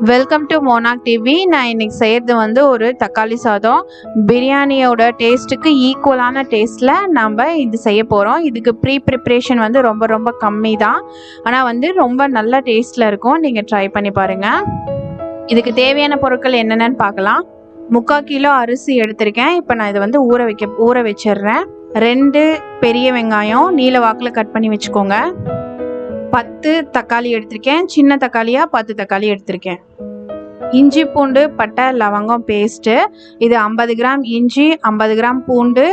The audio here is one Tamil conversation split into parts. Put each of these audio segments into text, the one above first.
Welcome to மோனாக் TV. நான் இன்னைக்கு செய்கிறது வந்து ஒரு தக்காளி சாதம். பிரியாணியோட டேஸ்ட்டுக்கு ஈக்குவலான டேஸ்ட்டில் நம்ம இது செய்ய போகிறோம். இதுக்கு ப்ரிப்ரேஷன் வந்து ரொம்ப ரொம்ப கம்மி தான், ஆனால் வந்து ரொம்ப நல்ல டேஸ்ட்டில் இருக்கும். நீங்கள் ட்ரை பண்ணி பாருங்கள். இதுக்கு தேவையான பொருட்கள் என்னென்னு பார்க்கலாம். 3/4 கிலோ அரிசி எடுத்திருக்கேன். இப்போ நான் இதை வந்து ஊற வச்சிடுறேன். 2 பெரிய வெங்காயம் நீல வாக்கில் கட் பண்ணி வச்சுக்கோங்க. 10 தக்காளி எடுத்திருக்கேன். சின்ன தக்காளியாக 10 தக்காளி எடுத்திருக்கேன். இஞ்சி பூண்டு பட்டை லவங்கம் பேஸ்ட்டு. இது 50 கிராம் இஞ்சி, 50 கிராம் பூண்டு.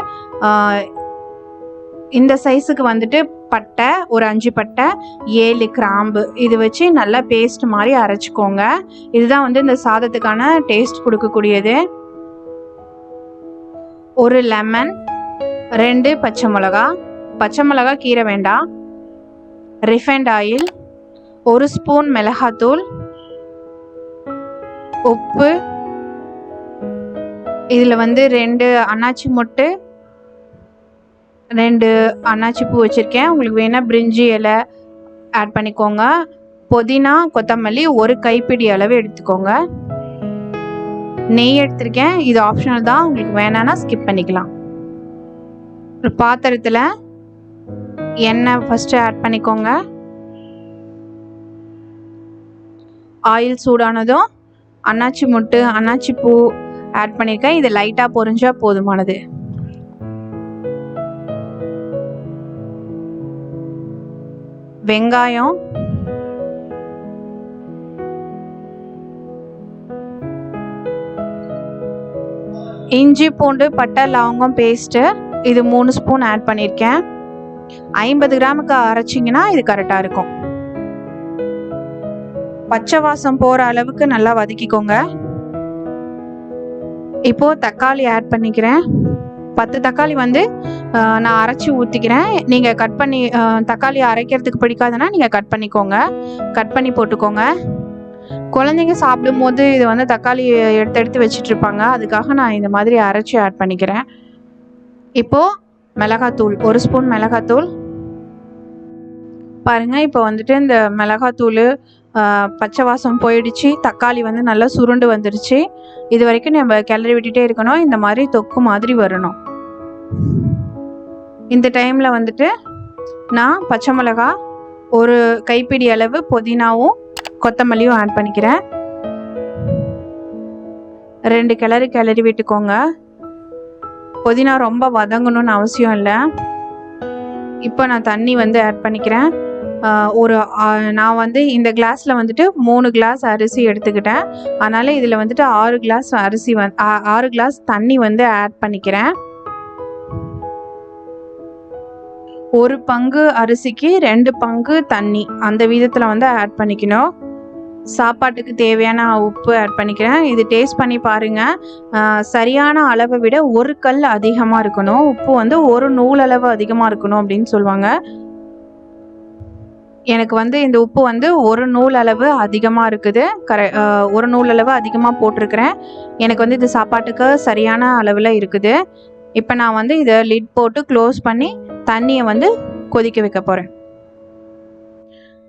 இந்த சைஸுக்கு வந்துட்டு பட்டை ஒரு 5 பட்டை, 7 கிராம்பு. இது வச்சு நல்லா பேஸ்ட் மாதிரி அரைச்சிக்கோங்க. இதுதான் வந்து இந்த சாதத்துக்கான டேஸ்ட் கொடுக்கக்கூடியது. ஒரு லெமன், 2 பச்சை மிளகா. பச்சை மிளகா கீரை வேண்டாம். ரிஃபைண்ட் ஆயில், 1 ஸ்பூன் மிளகாத்தூள், உப்பு. இதில் வந்து 2 அன்னாச்சி மொட்டு, 2 அன்னாச்சி பூ வச்சுருக்கேன். உங்களுக்கு வேணால் பிரிஞ்சி இலை ஆட் பண்ணிக்கோங்க. புதினா கொத்தமல்லி 1 கைப்பிடி அளவு எடுத்துக்கோங்க. நெய் எடுத்திருக்கேன். இது ஆப்ஷனல் தான், உங்களுக்கு வேணான்னா ஸ்கிப் பண்ணிக்கலாம். ஒரு பாத்திரத்தில் எண்ணெய் ஃபஸ்ட்டு ஆட் பண்ணிக்கோங்க. ஆயில் சூடானதும் அன்னாச்சி மொட்டு அன்னாச்சி பூ ஆட் பண்ணியிருக்கேன். இது லைட்டாக பொரிஞ்சா போதுமானது. வெங்காயம், இஞ்சி பூண்டு பட்டை லவங்கம் பேஸ்ட்டு இது 3 ஸ்பூன் ஆட் பண்ணியிருக்கேன். 50 கிராமுக்கு அரைச்சிங்கன்னா இது கரெக்டாக இருக்கும். பச்சை வாசம் போகிற அளவுக்கு நல்லா வதக்கிக்கோங்க. இப்போது தக்காளி ஆட் பண்ணிக்கிறேன். 10 தக்காளி வந்து நான் அரைச்சி ஊற்றிக்கிறேன். நீங்கள் கட் பண்ணி தக்காளி அரைக்கிறதுக்கு பிடிக்காதுன்னா நீங்கள் கட் பண்ணிக்கோங்க. கட் பண்ணி போட்டுக்கோங்க. குழந்தைங்க சாப்பிடும்போது இது வந்து தக்காளி எடுத்து வச்சிட்ருப்பாங்க. அதுக்காக நான் இந்த மாதிரி அரைச்சி ஆட் பண்ணிக்கிறேன். இப்போது மிளகாத்தூள் 1 ஸ்பூன் மிளகாத்தூள் பாருங்கள். இப்போ வந்துட்டு இந்த மிளகாத்தூள் பச்சை வாசம் போயிடுச்சு. தக்காளி வந்து நல்லா சுருண்டு வந்துடுச்சு. இது வரைக்கும் நம்ம கிளறி விட்டுட்டே இருக்கணும். இந்த மாதிரி தொக்கு மாதிரி வரணும். இந்த டைமில் வந்துட்டு நான் பச்சை மிளகா 1 கைப்பிடி அளவு புதினாவும் கொத்தமல்லியும் ஆட் பண்ணிக்கிறேன். 2 கிளறி விட்டுக்கோங்க. புதினா ரொம்ப வதங்கணும்னு அவசியம் இல்லை. இப்போ நான் தண்ணி வந்து ஆட் பண்ணிக்கிறேன். நான் வந்து இந்த கிளாஸில் வந்துட்டு 3 கிளாஸ் அரிசி எடுத்துக்கிட்டேன். அதனால் இதில் வந்துட்டு 6 கிளாஸ் 6 கிளாஸ் தண்ணி வந்து ஆட் பண்ணிக்கிறேன். 1 பங்கு அரிசிக்கு 2 பங்கு தண்ணி, அந்த விதத்தில் வந்து ஆட் பண்ணிக்கணும். சாப்பாட்டுக்கு தேவையான உப்பு ஆட் பண்ணிக்கிறேன். இது டேஸ்ட் பண்ணி பாருங்கள். சரியான அளவை விட 1 கல் அதிகமாக இருக்கணும். உப்பு வந்து 1 நூல் அளவு அதிகமாக இருக்கணும் அப்படின்னு சொல்லுவாங்க. எனக்கு வந்து இந்த உப்பு வந்து 1 நூல் அளவு அதிகமாக இருக்குது. 1 நூல் அளவு அதிகமாக போட்டிருக்கிறேன். எனக்கு வந்து இது சாப்பாட்டுக்கு சரியான அளவில் இருக்குது. இப்போ நான் வந்து இதை லிட் போட்டு க்ளோஸ் பண்ணி தண்ணியை வந்து கொதிக்க வைக்க போகிறேன்.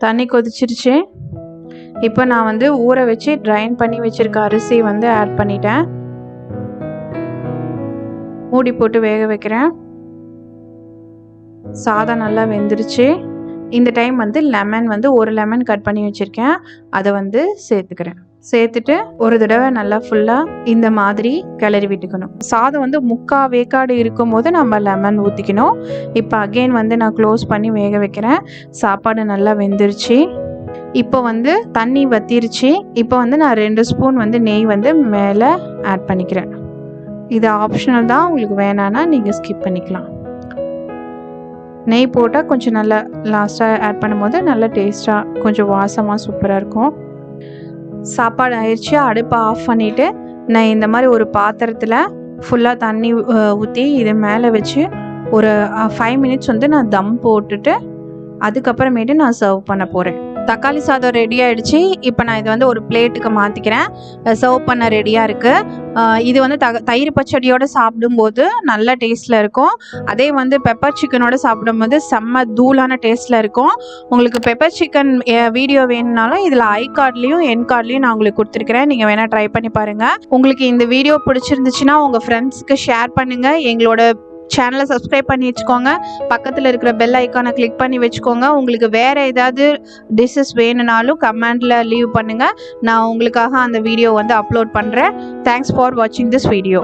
தண்ணி கொதிச்சிருச்சு. இப்போ நான் வந்து ஊற வச்சு ட்ரைன் பண்ணி வச்சுருக்க அரிசி வந்து ஆட் பண்ணிட்டேன். மூடி போட்டு வேக வைக்கிறேன். சாதம் நல்லா வெந்துருச்சு. இந்த டைம் வந்து லெமன் வந்து 1 லெமன் கட் பண்ணி வச்சுருக்கேன். அதை வந்து சேர்த்துக்கிறேன். சேர்த்துட்டு ஒரு தடவை நல்லா ஃபுல்லாக இந்த மாதிரி கிளறி விட்டுக்கணும். சாதம் வந்து 3/4 வேக்காடு இருக்கும் போது நம்ம லெமன் ஊற்றிக்கணும். இப்போ அகெயின் வந்து நான் க்ளோஸ் பண்ணி வேக வைக்கிறேன். சாப்பாடு நல்லா வெந்துருச்சு. இப்போ வந்து தண்ணி வத்திருச்சு. இப்போ வந்து நான் 2 ஸ்பூன் வந்து நெய் வந்து மேலே ஆட் பண்ணிக்கிறேன். இது ஆப்ஷனல் தான், உங்களுக்கு வேணான்னா நீங்கள் ஸ்கிப் பண்ணிக்கலாம். நெய் போட்டால் கொஞ்சம் நல்லா லாஸ்ட்டாக ஆட் பண்ணும்போது நல்லா டேஸ்ட்டாக கொஞ்சம் வாசமாக சூப்பராக இருக்கும். சாப்பாடு ஆயிடுச்சு. அடுப்பை ஆஃப் பண்ணிவிட்டு நான் இந்த மாதிரி ஒரு பாத்திரத்தில் ஃபுல்லாக தண்ணி ஊற்றி இது மேலே வச்சு ஒரு 5 மினிட்ஸ் வந்து நான் தம் போட்டுட்டு அதுக்கப்புறமேட்டு நான் சர்வ் பண்ண போகிறேன். தக்காளி சாதம் ரெடி ஆகிடுச்சு. இப்போ நான் இது வந்து ஒரு பிளேட்டுக்கு மாற்றிக்கிறேன். சர்வ் பண்ண ரெடியாக இருக்குது. இது வந்து தயிர் பச்சடியோடு சாப்பிடும்போது நல்ல டேஸ்ட்டில் இருக்கும். அதே வந்து பெப்பர் சிக்கனோடு சாப்பிடும்போது செம்ம தூளான டேஸ்ட்டில் இருக்கும். உங்களுக்கு பெப்பர் சிக்கன் வீடியோ வேணும்னாலும் இதில் ஐ கார்ட்லேயும் என் கார்ட்லேயும் நான் உங்களுக்கு கொடுத்துருக்கிறேன். நீங்கள் வேணால் ட்ரை பண்ணி பாருங்கள். உங்களுக்கு இந்த வீடியோ பிடிச்சிருந்துச்சுன்னா உங்கள் ஃப்ரெண்ட்ஸ்க்கு ஷேர் பண்ணுங்கள். எங்களோட சேனலை சப்ஸ்கிரைப் பண்ணி வச்சுக்கோங்க. பக்கத்தில் இருக்கிற பெல் ஐக்கானை கிளிக் பண்ணி வச்சுக்கோங்க. உங்களுக்கு வேறு ஏதாவது டிஷ்ஷஸ் வேணும்னாலும் கமெண்டில் லீவ் பண்ணுங்கள். நான் உங்களுக்காக அந்த வீடியோ வந்து அப்லோட் பண்ணுறேன். தேங்க்ஸ் ஃபார் வாட்சிங் திஸ் வீடியோ.